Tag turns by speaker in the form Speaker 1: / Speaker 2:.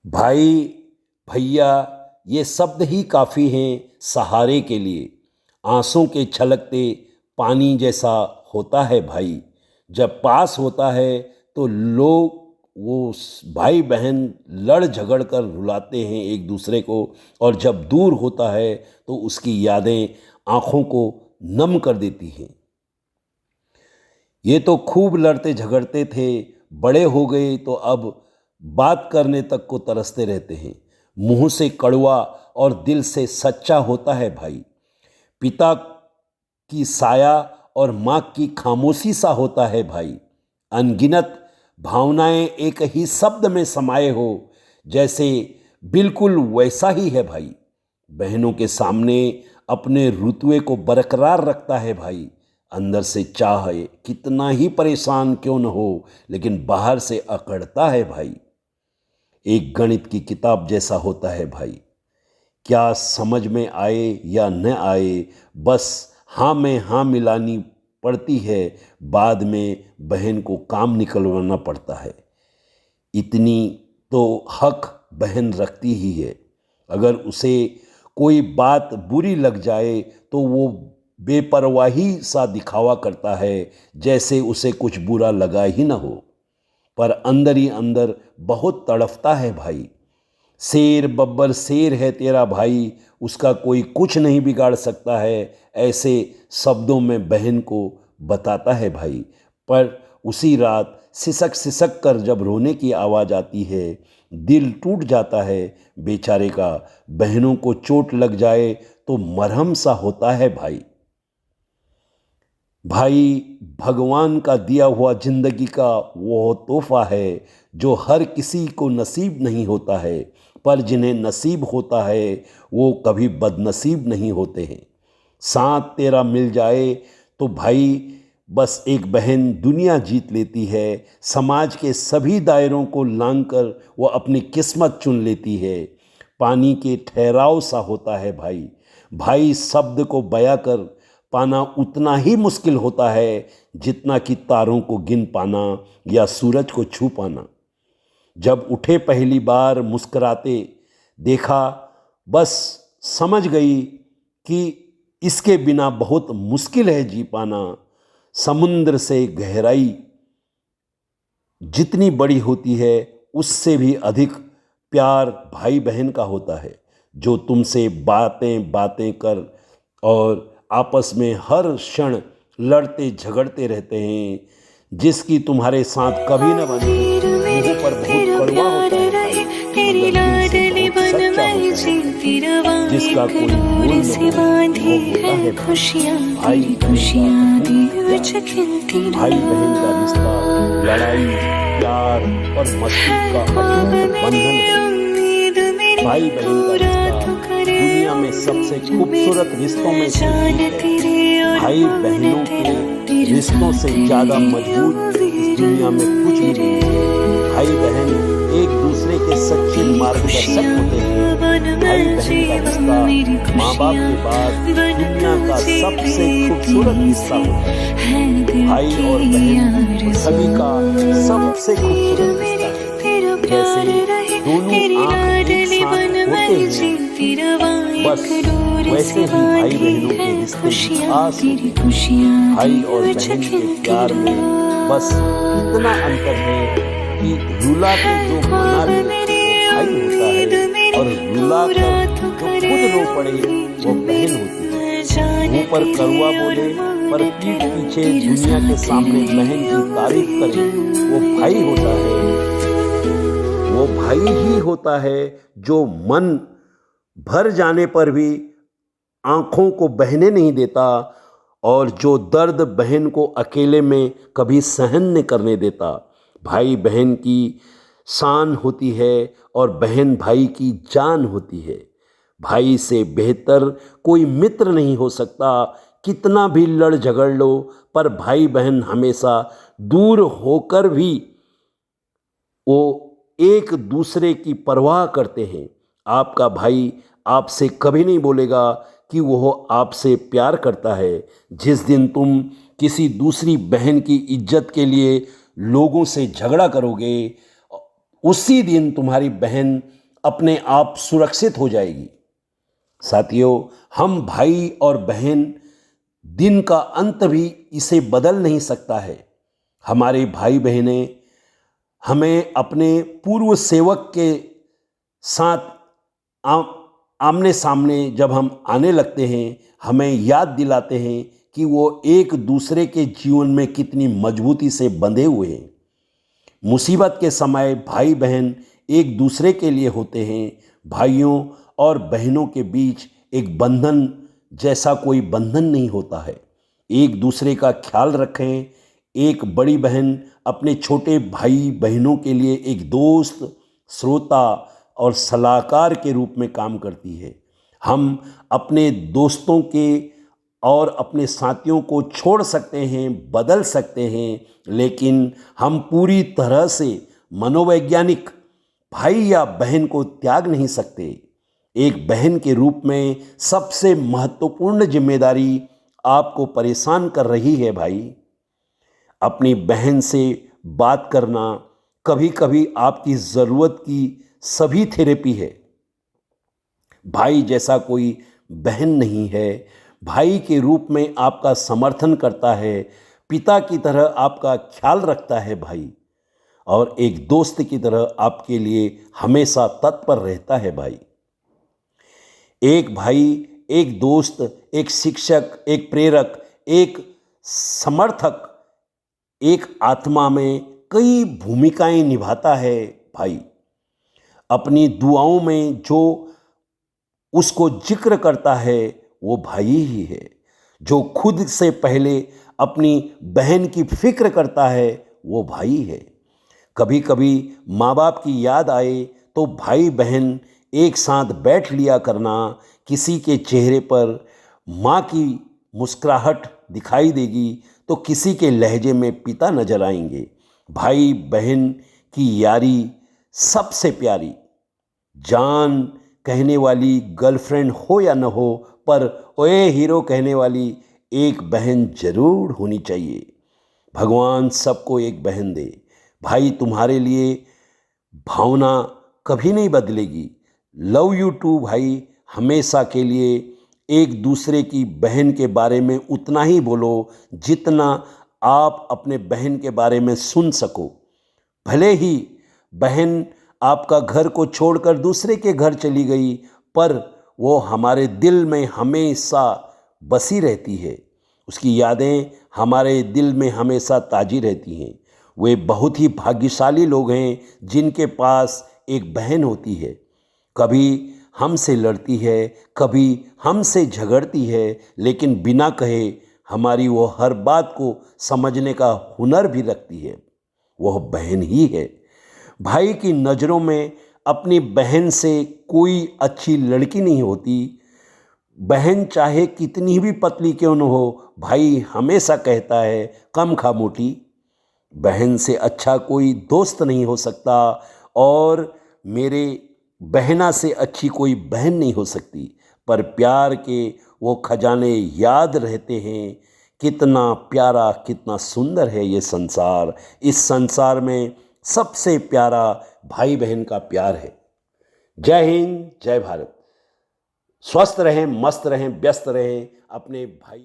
Speaker 1: भाई, भैया, ये शब्द ही काफ़ी हैं सहारे के लिए। आंसू के छलकते पानी जैसा होता है भाई। जब पास होता है तो लोग भाई बहन लड़ झगड़ कर रुलाते हैं एक दूसरे को, और जब दूर होता है तो उसकी यादें आंखों को नम कर देती हैं। ये तो खूब लड़ते झगड़ते थे, बड़े हो गए तो अब बात करने तक को तरसते रहते हैं। मुंह से कड़वा और दिल से सच्चा होता है भाई। पिता की साया और माँ की खामोशी सा होता है भाई। अनगिनत भावनाएं एक ही शब्द में समाये हो, जैसे बिल्कुल वैसा ही है भाई। बहनों के सामने अपने रुतबे को बरकरार रखता है भाई। अंदर से चाहे कितना ही परेशान क्यों न हो, लेकिन बाहर से अकड़ता है भाई। एक गणित की किताब जैसा होता है भाई। क्या समझ में आए या न आए, बस हाँ में हाँ मिलानी पड़ती है। बाद में बहन को काम निकलवाना पड़ता है। इतनी तो हक बहन रखती ही है। अगर उसे कोई बात बुरी लग जाए तो वो बेपरवाही सा दिखावा करता है, जैसे उसे कुछ बुरा लगा ही ना हो, पर अंदर ही अंदर बहुत तड़फता है भाई। शेर बब्बर शेर है तेरा भाई, उसका कोई कुछ नहीं बिगाड़ सकता है, ऐसे शब्दों में बहन को बताता है भाई। पर उसी रात सिसक सिसक कर जब रोने की आवाज़ आती है, दिल टूट जाता है बेचारे का। बहनों को चोट लग जाए तो मरहम सा होता है भाई। भाई भगवान का दिया हुआ जिंदगी का वो तोहफा है जो हर किसी को नसीब नहीं होता है, पर जिन्हें नसीब होता है वो कभी बदनसीब नहीं होते हैं। साथ तेरा मिल जाए तो भाई बस एक बहन दुनिया जीत लेती है। समाज के सभी दायरों को लांघकर वो अपनी किस्मत चुन लेती है। पानी के ठहराव सा होता है भाई। भाई शब्द को बयां कर पाना उतना ही मुश्किल होता है जितना कि तारों को गिन पाना या सूरज को छू पाना। जब उठे पहली बार मुस्कुराते देखा, बस समझ गई कि इसके बिना बहुत मुश्किल है जी पाना। समुद्र से गहराई जितनी बड़ी होती है, उससे भी अधिक प्यार भाई बहन का होता है, जो तुमसे बातें बातें कर और आपस में हर क्षण लड़ते झगड़ते रहते हैं, जिसकी तुम्हारे साथ कभी न बने। मुंह पर बहुत कड़वा होता है भाई, मगर दिल से बहुत सच्चा होता है। जिसका कोई मोल न हो, वो होता है भाई। भाई बहन का रिश्ता लड़ाई, प्यार और मस्ती का अटूट बंधन है। भाई बहन का रिश्ता दुनिया में सबसे खूबसूरत रिश्तों में से एक है। भाई बहनों के रिश्तों से ज़्यादा मजबूत इस दुनिया में कुछ भी नहीं है। भाई बहन एक दूसरे के सच्चे मार्गदर्शक होते हैं। भाई बहन का रिश्ता माँ बाप के बाद दुनिया का सबसे खूबसूरत रिश्ता होता है। भाई और बहन सभी का सबसे खूबसूरत रिश्ता है। जैसे दोनों आँख एक साथ होते हैं, बस वैसे ही भाई बहनों के रिश्ते खास होते हैं। भाई और बहन के प्यार में बस इतना अंतर है कि रुला के जो मना ले भाई होता है, और रुला कर जो खुद रो पड़े वो बहन होती है। मुंह पर कड़वा बोले पर पीठ पीछे दुनिया के सामने बहन की तारीफ करे, वो भाई होता है। वो भाई ही होता है जो मन भर जाने पर भी आंखों को बहने नहीं देता, और जो दर्द बहन को अकेले में कभी सहन नहीं करने देता। भाई बहन की शान होती है और बहन भाई की जान होती है। भाई से बेहतर कोई मित्र नहीं हो सकता। कितना भी लड़ झगड़ लो, पर भाई बहन हमेशा दूर होकर भी वो एक दूसरे की परवाह करते हैं। आपका भाई आपसे कभी नहीं बोलेगा कि वह आपसे प्यार करता है। जिस दिन तुम किसी दूसरी बहन की इज्जत के लिए लोगों से झगड़ा करोगे, उसी दिन तुम्हारी बहन अपने आप सुरक्षित हो जाएगी। साथियों, हम भाई और बहन, दिन का अंत भी इसे बदल नहीं सकता है। हमारे भाई बहनें हमें अपने पूर्व सेवक के साथ आमने सामने जब हम आने लगते हैं, हमें याद दिलाते हैं कि वो एक दूसरे के जीवन में कितनी मजबूती से बंधे हुए हैं। मुसीबत के समय भाई बहन एक दूसरे के लिए होते हैं। भाइयों और बहनों के बीच एक बंधन जैसा कोई बंधन नहीं होता है। एक दूसरे का ख्याल रखें। एक बड़ी बहन अपने छोटे भाई बहनों के लिए एक दोस्त, श्रोता और सलाहकार के रूप में काम करती है। हम अपने दोस्तों के और अपने साथियों को छोड़ सकते हैं, बदल सकते हैं, लेकिन हम पूरी तरह से मनोवैज्ञानिक भाई या बहन को त्याग नहीं सकते। एक बहन के रूप में सबसे महत्वपूर्ण जिम्मेदारी आपको परेशान कर रही है भाई। अपनी बहन से बात करना कभी कभी आपकी ज़रूरत की सभी थेरेपी है। भाई जैसा कोई बहन नहीं है। भाई के रूप में आपका समर्थन करता है, पिता की तरह आपका ख्याल रखता है भाई, और एक दोस्त की तरह आपके लिए हमेशा तत्पर रहता है भाई। एक भाई, एक दोस्त, एक शिक्षक, एक प्रेरक, एक समर्थक, एक आत्मा में कई भूमिकाएं निभाता है भाई। अपनी दुआओं में जो उसको जिक्र करता है वो भाई ही है। जो खुद से पहले अपनी बहन की फिक्र करता है वो भाई है। कभी कभी माँ बाप की याद आए तो भाई बहन एक साथ बैठ लिया करना। किसी के चेहरे पर माँ की मुस्कुराहट दिखाई देगी तो किसी के लहजे में पिता नजर आएंगे। भाई बहन की यारी सबसे प्यारी। जान कहने वाली गर्लफ्रेंड हो या न हो, पर ओए हीरो कहने वाली एक बहन जरूर होनी चाहिए। भगवान सबको एक बहन दे। भाई तुम्हारे लिए भावना कभी नहीं बदलेगी। लव यू टू भाई। हमेशा के लिए एक दूसरे की बहन के बारे में उतना ही बोलो जितना आप अपने बहन के बारे में सुन सको। भले ही बहन आपका घर को छोड़कर दूसरे के घर चली गई, पर वो हमारे दिल में हमेशा बसी रहती है। उसकी यादें हमारे दिल में हमेशा ताज़ी रहती हैं। वे बहुत ही भाग्यशाली लोग हैं जिनके पास एक बहन होती है। कभी हमसे लड़ती है, कभी हमसे झगड़ती है, लेकिन बिना कहे हमारी वो हर बात को समझने का हुनर भी रखती है। वह बहन ही है। भाई की नज़रों में अपनी बहन से कोई अच्छी लड़की नहीं होती। बहन चाहे कितनी भी पतली क्यों न हो, भाई हमेशा कहता है कम खा मोटी। बहन से अच्छा कोई दोस्त नहीं हो सकता, और मेरे बहना से अच्छी कोई बहन नहीं हो सकती। पर प्यार के वो खजाने याद रहते हैं। कितना प्यारा, कितना सुंदर है ये संसार। इस संसार में सबसे प्यारा भाई बहन का प्यार है। जय हिंद, जय भारत। स्वस्थ रहें, मस्त रहें, व्यस्त रहें अपने भाई।